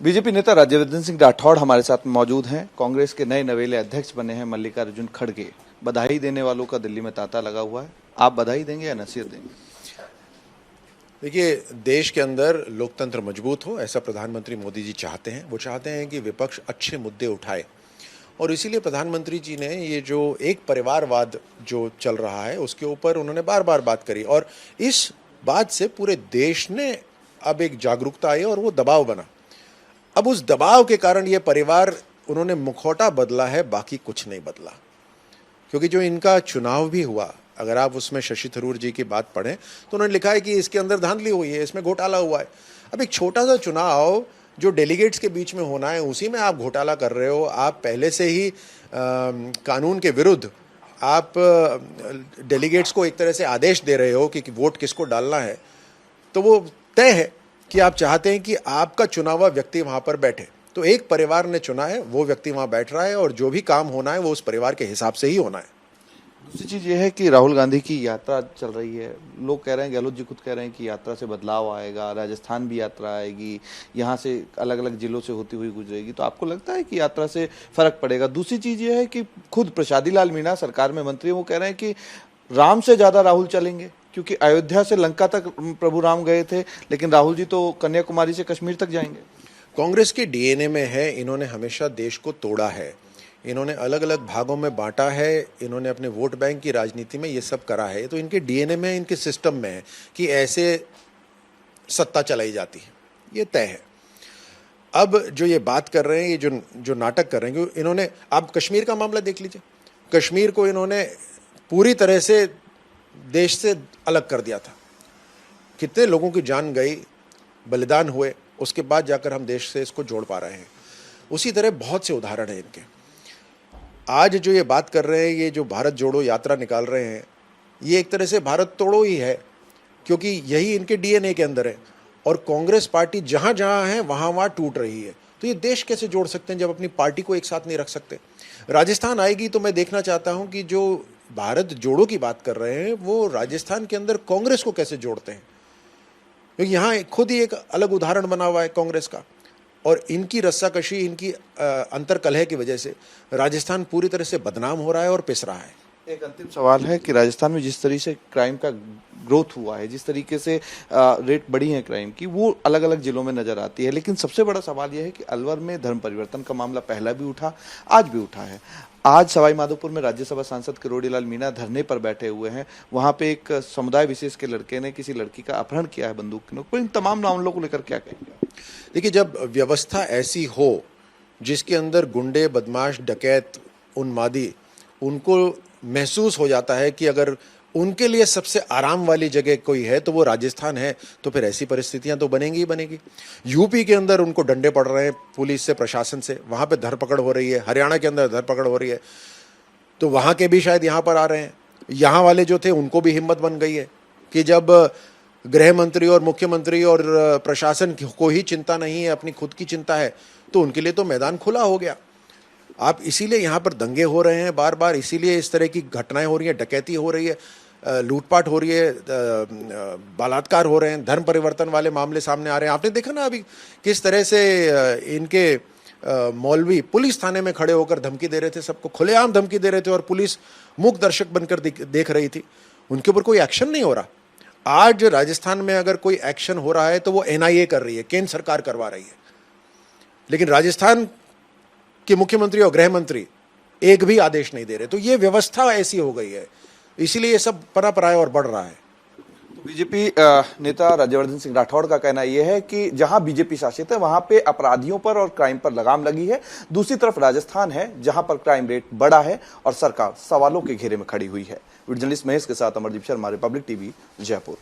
BJP नेता राज्यवर्धन सिंह राठौड़ हमारे साथ मौजूद हैं। कांग्रेस के नए नवेले अध्यक्ष बने हैं मल्लिकार्जुन खड़गे। बधाई देने वालों का दिल्ली में तांता लगा हुआ है। आप बधाई देंगे या नसीहत देंगे? देखिए, देश के अंदर लोकतंत्र मजबूत हो, ऐसा प्रधानमंत्री मोदी जी चाहते हैं। वो चाहते हैं कि विपक्ष अच्छे मुद्दे उठाए और इसीलिए प्रधानमंत्री जी ने ये जो एक परिवारवाद जो चल रहा है उसके ऊपर उन्होंने बार बार बात करी और इस बात से पूरे देश ने अब एक जागरूकता आई और वो दबाव बना। अब उस दबाव के कारण ये परिवार उन्होंने मुखौटा बदला है, बाकी कुछ नहीं बदला। क्योंकि जो इनका चुनाव भी हुआ, अगर आप उसमें शशि थरूर जी की बात पढ़ें तो उन्होंने लिखा है कि इसके अंदर धांधली हुई है, इसमें घोटाला हुआ है। अब एक छोटा सा चुनाव जो डेलीगेट्स के बीच में होना है, उसी में आप घोटाला कर रहे हो। आप पहले से ही कानून के विरुद्ध आप डेलीगेट्स को एक तरह से आदेश दे रहे हो कि वोट किसको डालना है। तो वो तय है कि आप चाहते हैं कि आपका चुना हुआ व्यक्ति वहां पर बैठे। तो एक परिवार ने चुना है, वो व्यक्ति वहां बैठ रहा है और जो भी काम होना है वो उस परिवार के हिसाब से ही होना है। दूसरी चीज ये है कि राहुल गांधी की यात्रा चल रही है। लोग कह रहे हैं, गहलोत जी खुद कह रहे हैं कि यात्रा से बदलाव आएगा, राजस्थान भी यात्रा आएगी, यहाँ से अलग अलग जिलों से होती हुई गुजरेगी। तो आपको लगता है कि यात्रा से फर्क पड़ेगा? दूसरी चीज ये है कि खुद प्रसादी लाल मीणा सरकार में मंत्री, वो कह रहे हैं कि राम से ज्यादा राहुल चलेंगे, क्योंकि अयोध्या से लंका तक प्रभु राम गए थे, लेकिन राहुल जी तो कन्याकुमारी से कश्मीर तक जाएंगे। कांग्रेस के डीएनए में है, इन्होंने हमेशा देश को तोड़ा है, इन्होंने अलग अलग भागों में बांटा है, इन्होंने अपने वोट बैंक की राजनीति में ये सब करा है। तो इनके डीएनए में, इनके सिस्टम में है कि ऐसे सत्ता चलाई जाती है, ये तय है। अब जो ये बात कर रहे हैं, ये जो नाटक कर रहे हैं, इन्होंने, आप कश्मीर का मामला देख लीजिए। कश्मीर को इन्होंने पूरी तरह से देश से अलग कर दिया था। कितने लोगों की जान गई, बलिदान हुए, उसके बाद जाकर हम देश से इसको जोड़ पा रहे हैं। उसी तरह बहुत से उदाहरण हैं इनके। आज जो ये बात कर रहे हैं, ये जो भारत जोड़ो यात्रा निकाल रहे हैं, ये एक तरह से भारत तोड़ो ही है, क्योंकि यही इनके डीएनए के अंदर है। और कांग्रेस पार्टी जहां जहां है वहां वहां टूट रही है। तो ये देश कैसे जोड़ सकते हैं जब अपनी पार्टी को एक साथ नहीं रख सकते? राजस्थान आएगी तो मैं देखना चाहता हूं कि जो भारत जोड़ो की बात कर रहे हैं वो राजस्थान के अंदर कांग्रेस को कैसे जोड़ते हैं, क्योंकि यहाँ खुद ही एक अलग उदाहरण बना हुआ है कांग्रेस का। और इनकी रस्साकशी, इनकी अंतर्कलह की वजह से राजस्थान पूरी तरह से बदनाम हो रहा है और पिस रहा है। एक अंतिम सवाल है कि राजस्थान में जिस तरीके से क्राइम का ग्रोथ हुआ है, जिस तरीके से रेट बढ़ी है क्राइम की, वो अलग अलग जिलों में नजर आती है। लेकिन सबसे बड़ा सवाल यह है कि अलवर में धर्म परिवर्तन का मामला पहला भी उठा, आज भी उठा है। आज सवाई माधोपुर में राज्यसभा सांसद किरोड़ीलाल मीणा धरने पर बैठे हुए हैं। वहां पे एक समुदाय विशेष के लड़के ने किसी लड़की का अपहरण किया है बंदूक की नोक पर। इन तमाम मामलों को लेकर क्या कहेंगे? देखिए, जब व्यवस्था ऐसी हो जिसके अंदर गुंडे, बदमाश, डकैत, उन्मादी, उनको महसूस हो जाता है कि अगर उनके लिए सबसे आराम वाली जगह कोई है तो वो राजस्थान है, तो फिर ऐसी परिस्थितियां तो बनेंगी ही बनेगी। यूपी के अंदर उनको डंडे पड़ रहे हैं पुलिस से, प्रशासन से, वहां पे धरपकड़ हो रही है। हरियाणा के अंदर धरपकड़ हो रही है, तो वहां के भी शायद यहां पर आ रहे हैं। यहां वाले जो थे उनको भी हिम्मत बन गई है कि जब गृह मंत्री और मुख्यमंत्री और प्रशासन को ही चिंता नहीं है, अपनी खुद की चिंता है, तो उनके लिए तो मैदान खुला हो गया। आप इसीलिए यहाँ पर दंगे हो रहे हैं बार बार, इसीलिए इस तरह की घटनाएं हो रही हैं, डकैती हो रही है, लूटपाट हो रही है, बलात्कार हो रहे हैं, धर्म परिवर्तन वाले मामले सामने आ रहे हैं। आपने देखा ना अभी किस तरह से इनके मौलवी पुलिस थाने में खड़े होकर धमकी दे रहे थे, सबको खुलेआम धमकी दे रहे थे और पुलिस मूक दर्शक बनकर देख रही थी। उनके ऊपर कोई एक्शन नहीं हो रहा। आज राजस्थान में अगर कोई एक्शन हो रहा है तो वो एनआईए कर रही है, केंद्र सरकार करवा रही है। लेकिन राजस्थान के मुख्यमंत्री और गृह मंत्री एक भी आदेश नहीं दे रहे। तो ये व्यवस्था ऐसी हो गई है, इसीलिए ये सब पनप रहा है और बढ़ रहा है। तो बीजेपी नेता राज्यवर्धन सिंह राठौड़ का कहना यह है कि जहां बीजेपी शासित है वहां पे अपराधियों पर और क्राइम पर लगाम लगी है। दूसरी तरफ राजस्थान है जहां पर क्राइम रेट बढ़ा है और सरकार सवालों के घेरे में खड़ी हुई है। वीडियो जर्नलिस्ट महेश के साथ अमरदीप शर्मा, रिपब्लिक टीवी, जयपुर।